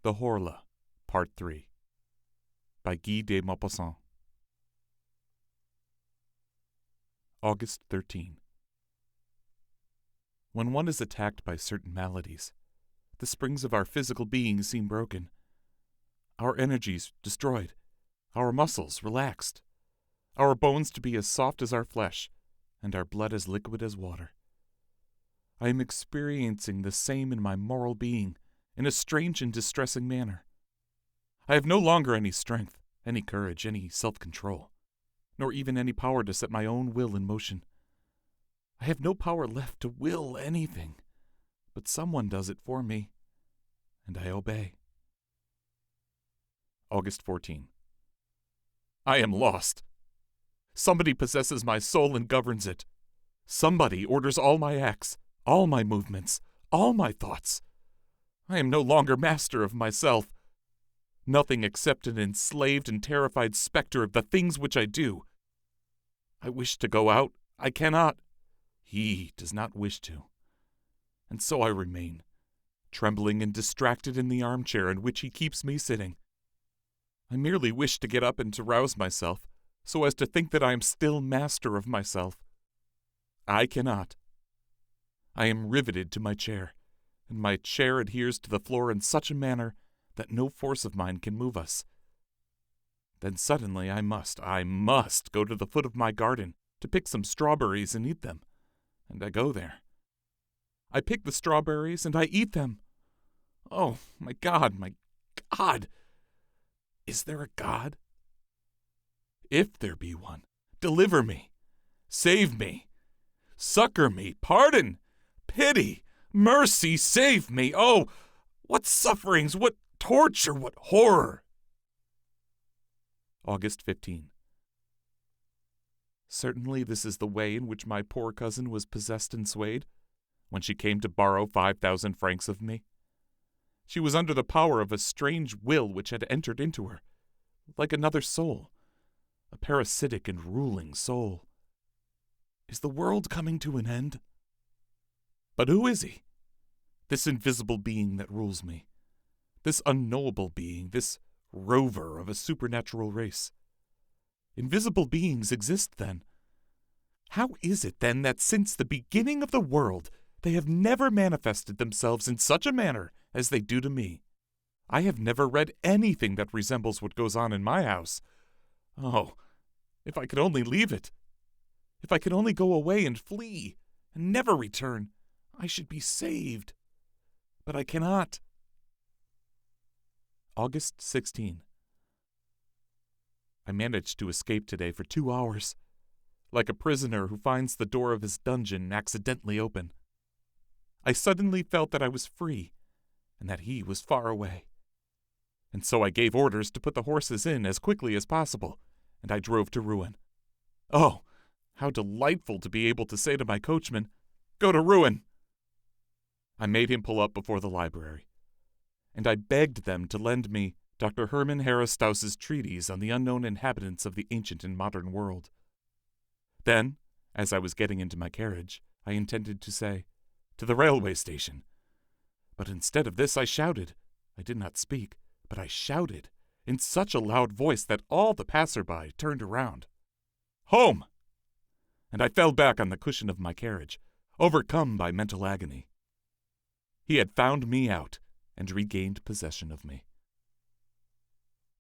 The Horla, Part 3, by Guy de Maupassant. August 13. When one is attacked by certain maladies, the springs of our physical being seem broken, our energies destroyed, our muscles relaxed, our bones to be as soft as our flesh, and our blood as liquid as water. I am experiencing the same in my moral being, in a strange and distressing manner. I have no longer any strength, any courage, any self-control, nor even any power to set my own will in motion. I have no power left to will anything, but someone does it for me, and I obey. August 14. I am lost. Somebody possesses my soul and governs it. Somebody orders all my acts, all my movements, all my thoughts. I am no longer master of myself. Nothing except an enslaved and terrified specter of the things which I do. I wish to go out. I cannot. He does not wish to. And so I remain, trembling and distracted in the armchair in which he keeps me sitting. I merely wish to get up and to rouse myself, so as to think that I am still master of myself. I cannot. I am riveted to my chair, and my chair adheres to the floor in such a manner that no force of mine can move us. Then suddenly I must go to the foot of my garden to pick some strawberries and eat them. And I go there. I pick the strawberries and I eat them. Oh, my God, my God! Is there a God? If there be one, deliver me, save me, succor me, pardon, pity, mercy, save me. Oh, what sufferings, what torture, what horror! August 15. Certainly this is the way in which my poor cousin was possessed and swayed, when she came to borrow 5,000 francs of me. She was under the power of a strange will which had entered into her, like another soul, a parasitic and ruling soul. Is the world coming to an end? But who is he? This invisible being that rules me, this unknowable being, this rover of a supernatural race. Invisible beings exist, then. How is it, then, that since the beginning of the world they have never manifested themselves in such a manner as they do to me? I have never read anything that resembles what goes on in my house. Oh, if I could only leave it! If I could only go away and flee, and never return, I should be saved. But I cannot. August 16. I managed to escape today for 2 hours, like a prisoner who finds the door of his dungeon accidentally open. I suddenly felt that I was free, and that he was far away. And so I gave orders to put the horses in as quickly as possible, and I drove to Rouen. Oh, how delightful to be able to say to my coachman, "Go to Rouen!" I made him pull up before the library, and I begged them to lend me Dr. Hermann Herestauss's treatise on the unknown inhabitants of the ancient and modern world. Then, as I was getting into my carriage, I intended to say, "To the railway station." But instead of this I shouted. I did not speak, but I shouted, in such a loud voice that all the passer-by turned around. "Home!" And I fell back on the cushion of my carriage, overcome by mental agony. He had found me out and regained possession of me.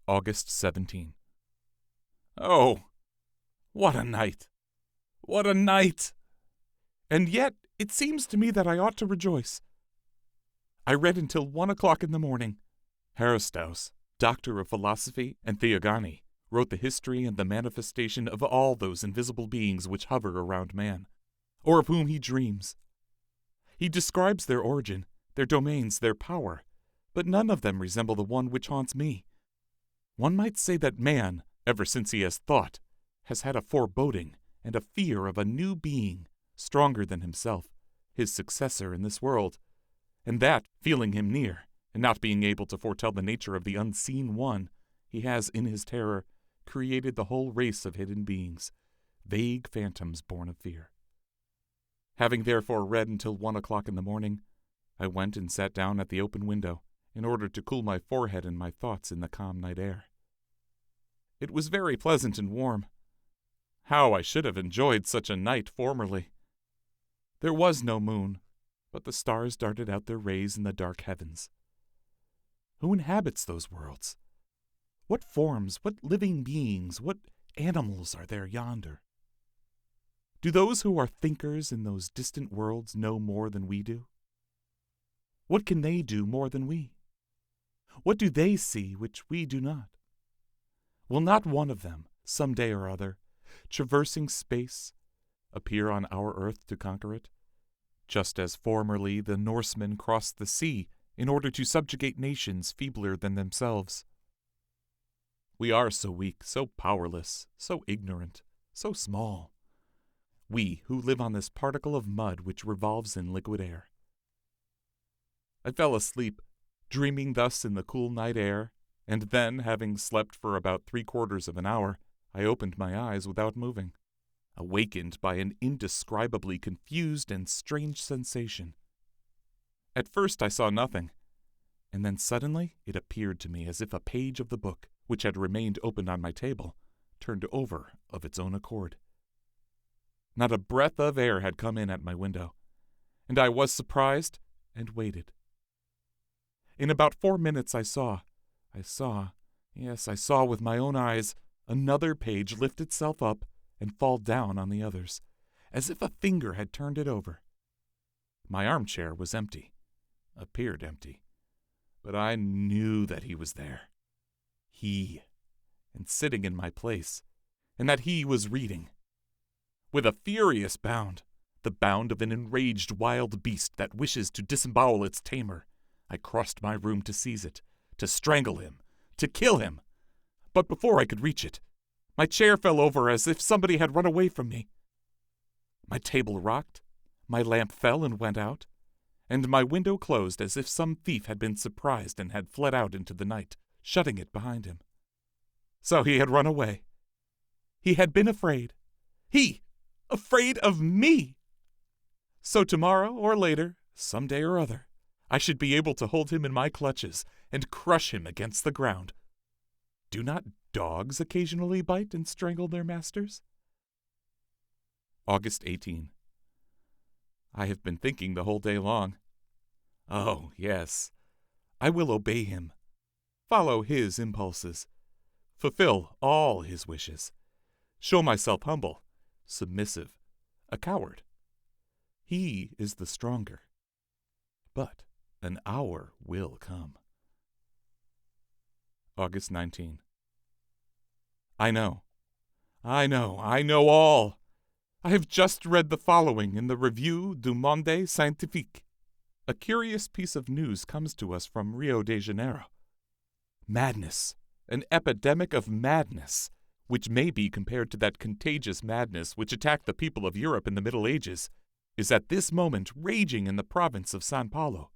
August 17. Oh, what a night! What a night! And yet it seems to me that I ought to rejoice. I read until 1 o'clock in the morning. Herestauss, doctor of philosophy and theogony, wrote the history and the manifestation of all those invisible beings which hover around man, or of whom he dreams. He describes their origin, their domains, their power, but none of them resemble the one which haunts me. One might say that man, ever since he has thought, has had a foreboding and a fear of a new being, stronger than himself, his successor in this world, and that, feeling him near, and not being able to foretell the nature of the unseen one, he has, in his terror, created the whole race of hidden beings, vague phantoms born of fear. Having therefore read until 1 o'clock in the morning, I went and sat down at the open window, in order to cool my forehead and my thoughts in the calm night air. It was very pleasant and warm. How I should have enjoyed such a night formerly! There was no moon, but the stars darted out their rays in the dark heavens. Who inhabits those worlds? What forms, what living beings, what animals are there yonder? Do those who are thinkers in those distant worlds know more than we do? What can they do more than we? What do they see which we do not? Will not one of them, some day or other, traversing space, appear on our earth to conquer it, just as formerly the Norsemen crossed the sea in order to subjugate nations feebler than themselves? We are so weak, so powerless, so ignorant, so small. We who live on this particle of mud which revolves in liquid air. I fell asleep, dreaming thus in the cool night air, and then, having slept for about 3/4 of an hour, I opened my eyes without moving, awakened by an indescribably confused and strange sensation. At first I saw nothing, and then suddenly it appeared to me as if a page of the book, which had remained open on my table, turned over of its own accord. Not a breath of air had come in at my window, and I was surprised and waited. In about 4 minutes I saw with my own eyes, another page lift itself up and fall down on the others, as if a finger had turned it over. My armchair was empty, appeared empty, but I knew that he was there. He, and sitting in my place, and that he was reading. With a furious bound, the bound of an enraged wild beast that wishes to disembowel its tamer, I crossed my room to seize it, to strangle him, to kill him. But before I could reach it, my chair fell over as if somebody had run away from me. My table rocked, my lamp fell and went out, and my window closed as if some thief had been surprised and had fled out into the night, shutting it behind him. So he had run away. He had been afraid. He, afraid of me! So tomorrow or later, some day or other, I should be able to hold him in my clutches and crush him against the ground. Do not dogs occasionally bite and strangle their masters? August 18. I have been thinking the whole day long. Oh, yes, I will obey him, follow his impulses, fulfill all his wishes, show myself humble, submissive, a coward. He is the stronger. But an hour will come. August 19. I know all. I have just read the following in the Revue du Monde Scientifique. A curious piece of news comes to us from Rio de Janeiro. Madness, an epidemic of madness, which may be compared to that contagious madness which attacked the people of Europe in the Middle Ages, is at this moment raging in the province of São Paulo.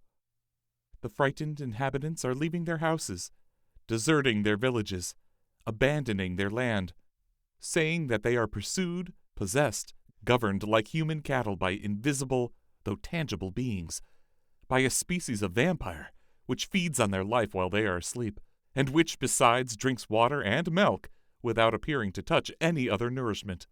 The frightened inhabitants are leaving their houses, deserting their villages, abandoning their land, saying that they are pursued, possessed, governed like human cattle by invisible, though tangible beings, by a species of vampire which feeds on their life while they are asleep, and which besides drinks water and milk without appearing to touch any other nourishment.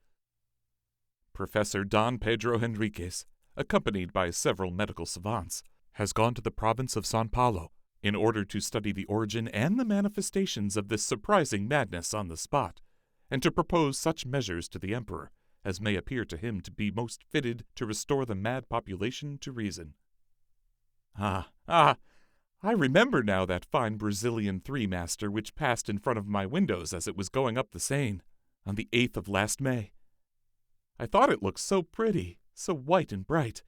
Professor Don Pedro Henriquez, accompanied by several medical savants, has gone to the province of São Paulo in order to study the origin and the manifestations of this surprising madness on the spot, and to propose such measures to the emperor as may appear to him to be most fitted to restore the mad population to reason. I remember now that fine Brazilian three-master which passed in front of my windows as it was going up the Seine, on the 8th of last May. I thought it looked so pretty, so white and bright.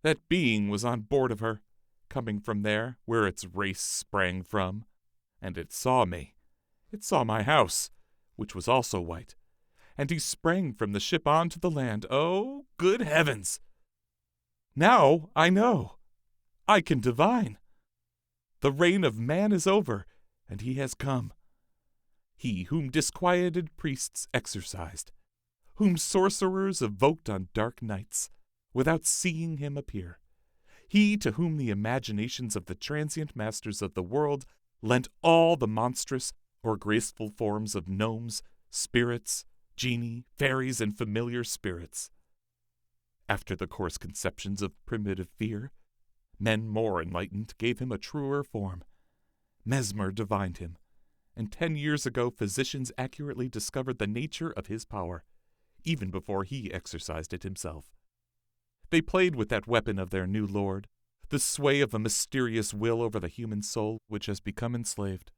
That being was on board of her, coming from there where its race sprang from, and it saw me. It saw my house, which was also white, and he sprang from the ship on to the land. Oh, good heavens! Now I know. I can divine. The reign of man is over, and he has come. He whom disquieted priests exorcised, whom sorcerers evoked on dark nights, without seeing him appear. he to whom the imaginations of the transient masters of the world lent all the monstrous or graceful forms of gnomes, spirits, genii, fairies, and familiar spirits. After the coarse conceptions of primitive fear, men more enlightened gave him a truer form. Mesmer divined him, and 10 years ago physicians accurately discovered the nature of his power, even before he exercised it himself. They played with that weapon of their new lord, the sway of a mysterious will over the human soul which has become enslaved.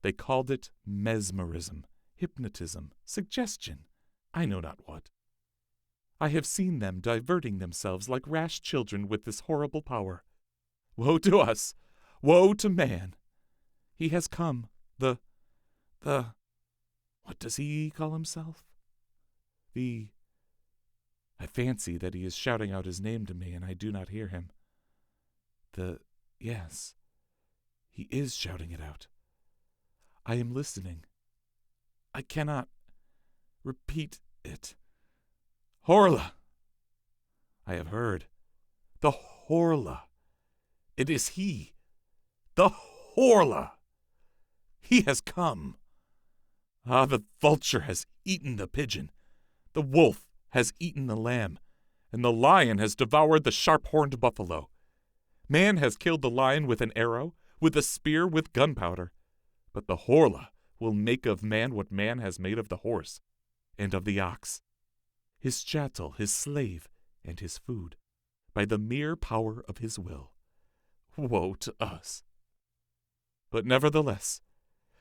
They called it mesmerism, hypnotism, suggestion, I know not what. I have seen them diverting themselves like rash children with this horrible power. Woe to us! Woe to man! He has come, what does he call himself? I fancy that he is shouting out his name to me, and I do not hear him. Yes, he is shouting it out. I am listening. I cannot repeat it. Horla! I have heard. The Horla. It is he. The Horla. He has come. Ah, the vulture has eaten the pigeon. The wolf has eaten the lamb, and the lion has devoured the sharp-horned buffalo. Man has killed the lion with an arrow, with a spear, with gunpowder. But the Horla will make of man what man has made of the horse, and of the ox, his chattel, his slave, and his food, by the mere power of his will. Woe to us! But nevertheless,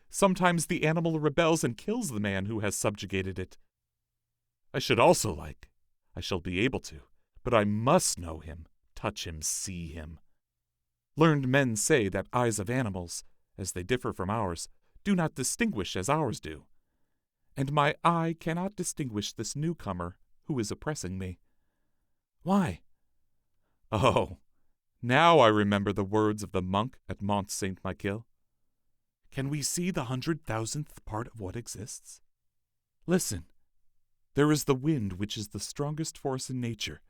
sometimes the animal rebels and kills the man who has subjugated it. I shall be able to, but I must know him, touch him, see him. Learned men say that eyes of animals, as they differ from ours, do not distinguish as ours do. And my eye cannot distinguish this newcomer who is oppressing me. Why? Oh, now I remember the words of the monk at Mont Saint-Michel. Can we see the 100,000th part of what exists? Listen. There is the wind, which is the strongest force in nature.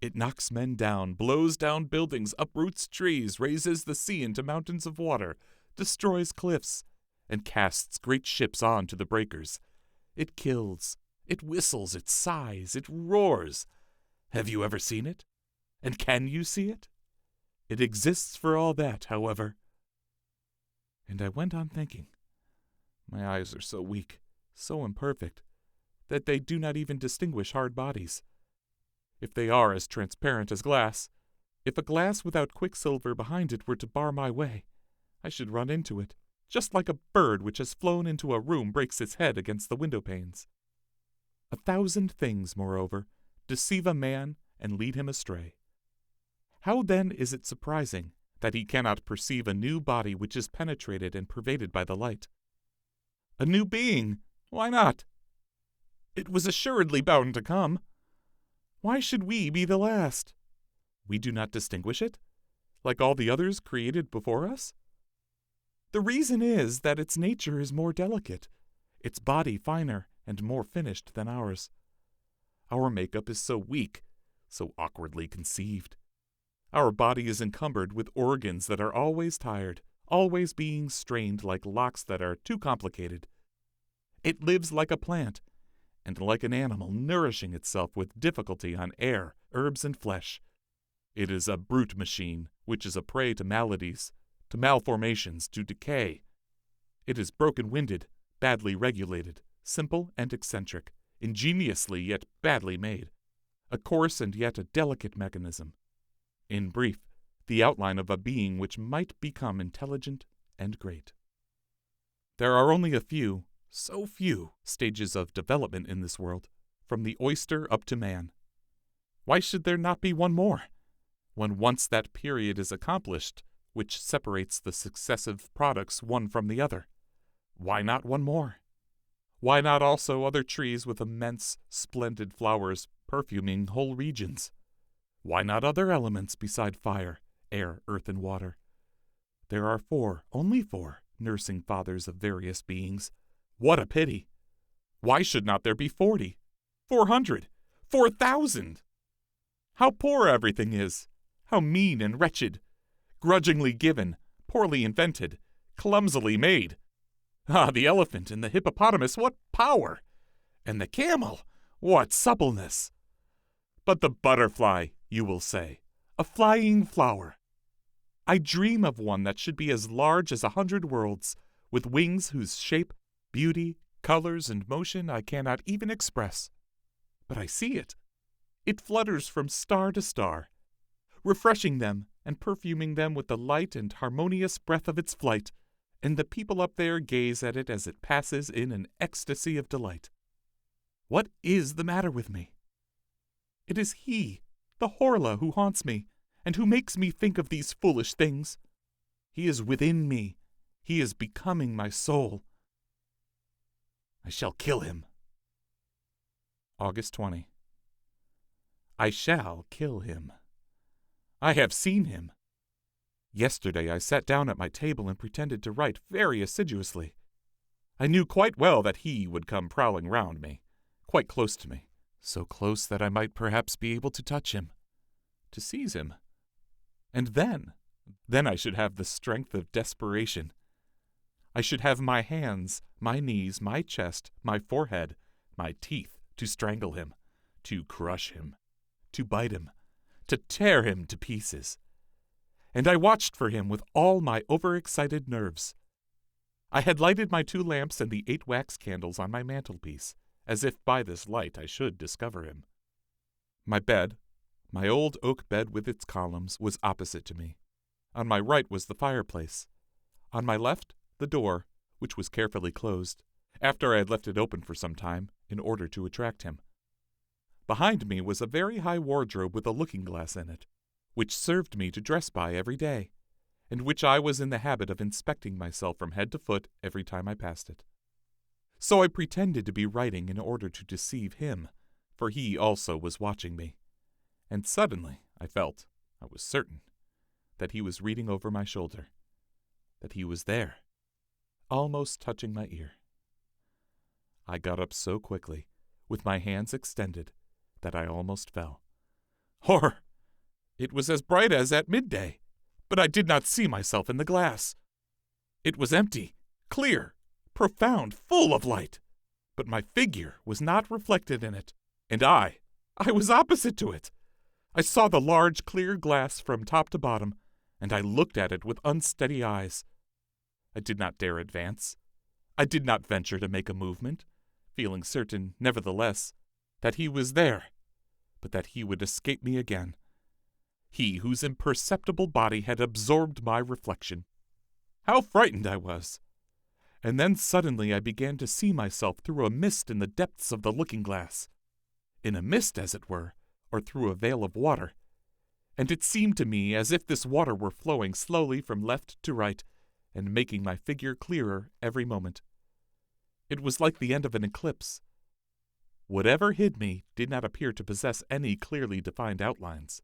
It knocks men down, blows down buildings, uproots trees, raises the sea into mountains of water, destroys cliffs, and casts great ships on to the breakers. It kills, it whistles, it sighs, it roars. Have you ever seen it? And can you see it? It exists for all that, however. And I went on thinking. My eyes are so weak, so imperfect, that they do not even distinguish hard bodies. If they are as transparent as glass, if a glass without quicksilver behind it were to bar my way, I should run into it, just like a bird which has flown into a room breaks its head against the window panes. 1,000 things, moreover, deceive a man and lead him astray. How then is it surprising that he cannot perceive a new body which is penetrated and pervaded by the light? A new being! Why not? It was assuredly bound to come. Why should we be the last? We do not distinguish it, like all the others created before us? The reason is that its nature is more delicate, its body finer and more finished than ours. Our makeup is so weak, so awkwardly conceived. Our body is encumbered with organs that are always tired, always being strained like locks that are too complicated. It lives like a plant, and like an animal nourishing itself with difficulty on air, herbs, and flesh. It is a brute machine, which is a prey to maladies, to malformations, to decay. It is broken-winded, badly regulated, simple and eccentric, ingeniously yet badly made, a coarse and yet a delicate mechanism. In brief, the outline of a being which might become intelligent and great. There are only a few, so few, stages of development in this world, from the oyster up to man. Why should there not be one more? When once that period is accomplished, which separates the successive products one from the other, why not one more? Why not also other trees with immense, splendid flowers perfuming whole regions? Why not other elements beside fire, air, earth, and water? There are 4, only 4, nursing fathers of various beings. What a pity! Why should not there be 40, 400, 4,000? How poor everything is! How mean and wretched! Grudgingly given, poorly invented, clumsily made. Ah, the elephant and the hippopotamus, what power! And the camel, what suppleness! But the butterfly, you will say, a flying flower. I dream of one that should be as large as 100 worlds, with wings whose shape, beauty, colors, and motion I cannot even express. But I see it. It flutters from star to star, refreshing them and perfuming them with the light and harmonious breath of its flight, and the people up there gaze at it as it passes in an ecstasy of delight. What is the matter with me? It is he, the Horla, who haunts me, and who makes me think of these foolish things. He is within me. He is becoming my soul. I shall kill him. August 20. I shall kill him. I have seen him. Yesterday I sat down at my table and pretended to write very assiduously. I knew quite well that he would come prowling round me, quite close to me, so close that I might perhaps be able to touch him, to seize him. And then I should have the strength of desperation. I should have my hands, my knees, my chest, my forehead, my teeth to strangle him, to crush him, to bite him, to tear him to pieces. And I watched for him with all my overexcited nerves. I had lighted my 2 lamps and the 8 wax candles on my mantelpiece, as if by this light I should discover him. My bed, my old oak bed with its columns, was opposite to me. On my right was the fireplace. On my left, the door, which was carefully closed, after I had left it open for some time, in order to attract him. Behind me was a very high wardrobe with a looking-glass in it, which served me to dress by every day, and which I was in the habit of inspecting myself from head to foot every time I passed it. So I pretended to be writing in order to deceive him, for he also was watching me. And suddenly I was certain, that he was reading over my shoulder, that he was there, almost touching my ear. I got up so quickly, with my hands extended, that I almost fell. Horror! It was as bright as at midday, but I did not see myself in the glass. It was empty, clear, profound, full of light, but my figure was not reflected in it, and I was opposite to it. I saw the large, clear glass from top to bottom, and I looked at it with unsteady eyes. I did not dare advance. I did not venture to make a movement, feeling certain, nevertheless, that he was there, but that he would escape me again. He whose imperceptible body had absorbed my reflection. How frightened I was! And then suddenly I began to see myself through a mist in the depths of the looking-glass. In a mist, as it were, or through a veil of water. And it seemed to me as if this water were flowing slowly from left to right, and making my figure clearer every moment. It was like the end of an eclipse. Whatever hid me did not appear to possess any clearly defined outlines,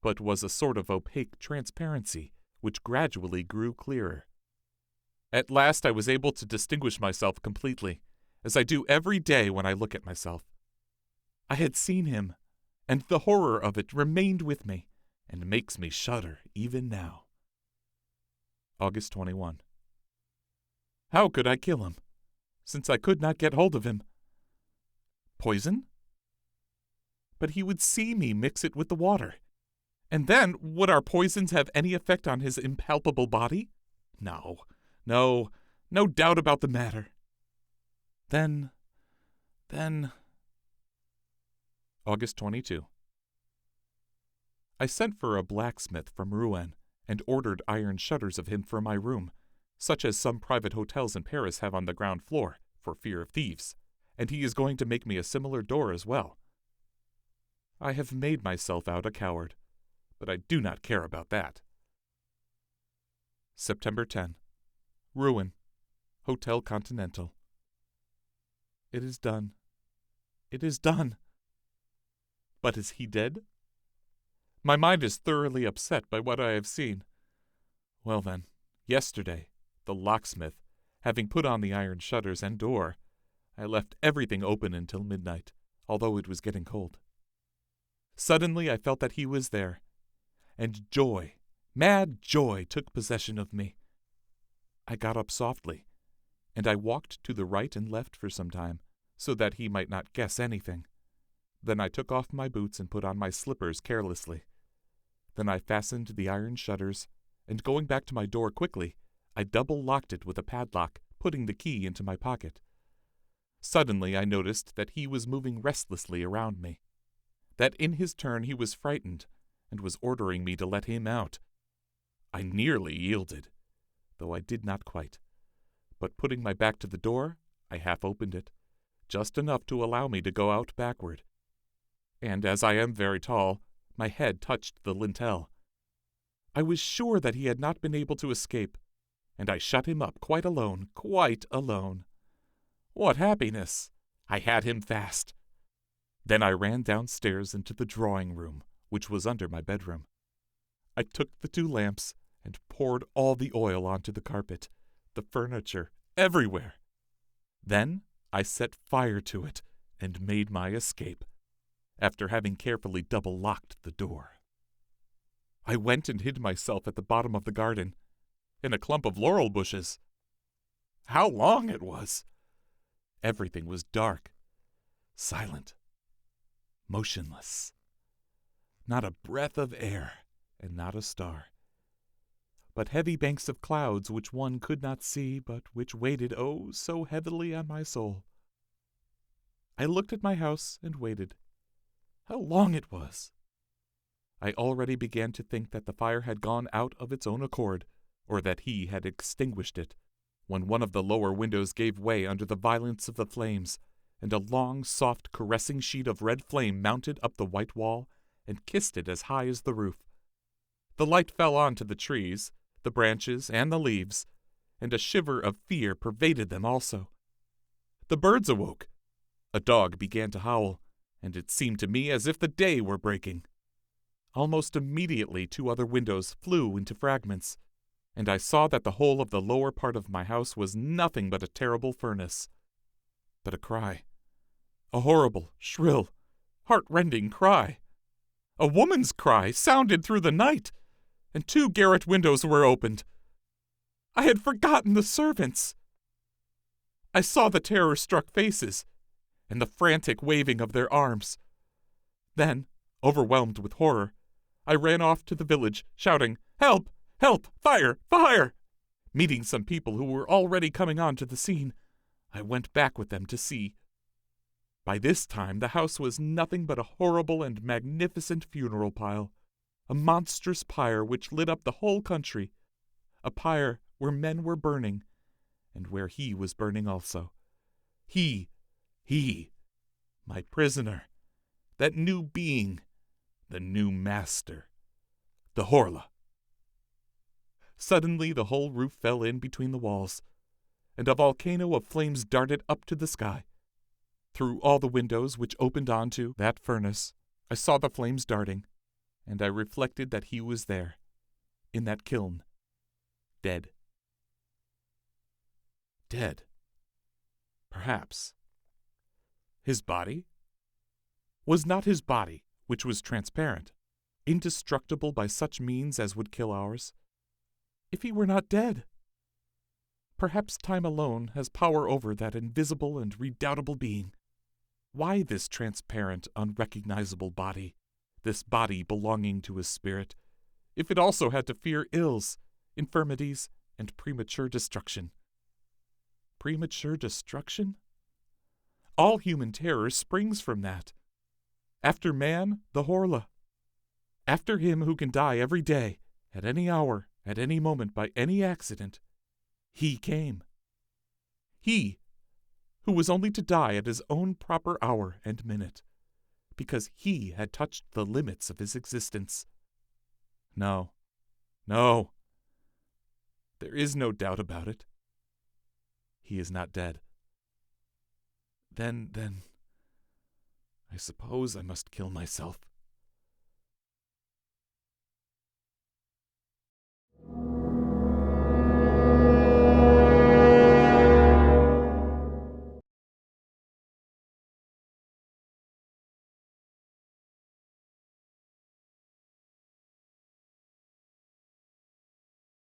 but was a sort of opaque transparency, which gradually grew clearer. At last I was able to distinguish myself completely, as I do every day when I look at myself. I had seen him, and the horror of it remained with me, and makes me shudder even now. August 21. How could I kill him, since I could not get hold of him? Poison? But he would see me mix it with the water. And then, would our poisons have any effect on his impalpable body? No doubt about the matter. Then... August 22. I sent for a blacksmith from Rouen, and ordered iron shutters of him for my room, such as some private hotels in Paris have on the ground floor, for fear of thieves, and he is going to make me a similar door as well. I have made myself out a coward, but I do not care about that. September 10. Rouen, Hotel Continental. It is done. It is done. But is he dead? My mind is thoroughly upset by what I have seen. Well then, yesterday, the locksmith, having put on the iron shutters and door, I left everything open until midnight, although it was getting cold. Suddenly I felt that he was there, and joy, mad joy, took possession of me. I got up softly, and I walked to the right and left for some time, so that he might not guess anything. Then I took off my boots and put on my slippers carelessly. Then I fastened the iron shutters, and going back to my door quickly, I double-locked it with a padlock, putting the key into my pocket. Suddenly I noticed that he was moving restlessly around me, that in his turn he was frightened, and was ordering me to let him out. I nearly yielded, though I did not quite, but putting my back to the door, I half opened it, just enough to allow me to go out backward. And as I am very tall, my head touched the lintel. I was sure that he had not been able to escape, and I shut him up quite alone, quite alone. What happiness! I had him fast. Then I ran downstairs into the drawing-room, which was under my bedroom. I took the 2 lamps and poured all the oil onto the carpet, the furniture, everywhere. Then I set fire to it and made my escape, after having carefully double-locked the door. I went and hid myself at the bottom of the garden, in a clump of laurel bushes. How long it was! Everything was dark, silent, motionless. Not a breath of air, and not a star, but heavy banks of clouds which one could not see, but which weighed, oh, so heavily on my soul. I looked at my house and waited. How long it was! I already began to think that the fire had gone out of its own accord, or that he had extinguished it, when one of the lower windows gave way under the violence of the flames, and a long, soft, caressing sheet of red flame mounted up the white wall and kissed it as high as the roof. The light fell on to the trees, the branches, and the leaves, and a shiver of fear pervaded them also. The birds awoke. A dog began to howl, and it seemed to me as if the day were breaking. Almost immediately 2 other windows flew into fragments, and I saw that the whole of the lower part of my house was nothing but a terrible furnace. But a cry, a horrible, shrill, heart-rending cry, a woman's cry, sounded through the night, and 2 garret windows were opened. I had forgotten the servants. I saw the terror-struck faces, and the frantic waving of their arms. Then, overwhelmed with horror, I ran off to the village, shouting, "Help! Help! Fire! Fire!" Meeting some people who were already coming on to the scene, I went back with them to see. By this time the house was nothing but a horrible and magnificent funeral pile, a monstrous pyre which lit up the whole country, a pyre where men were burning, and where he was burning also. He, my prisoner, that new being, the new master, the Horla. Suddenly the whole roof fell in between the walls, and a volcano of flames darted up to the sky. Through all the windows which opened onto that furnace, I saw the flames darting, and I reflected that he was there, in that kiln, dead. Dead. Perhaps. His body? Was not his body, which was transparent, indestructible by such means as would kill ours? If he were not dead? Perhaps time alone has power over that invisible and redoubtable being. Why this transparent, unrecognizable body, this body belonging to his spirit, if it also had to fear ills, infirmities, and premature destruction? Premature destruction? All human terror springs from that. After man, the Horla. After him who can die every day, at any hour, at any moment, by any accident, he came. He, who was only to die at his own proper hour and minute, because he had touched the limits of his existence. No, no. There is no doubt about it. He is not dead. Then, I suppose I must kill myself.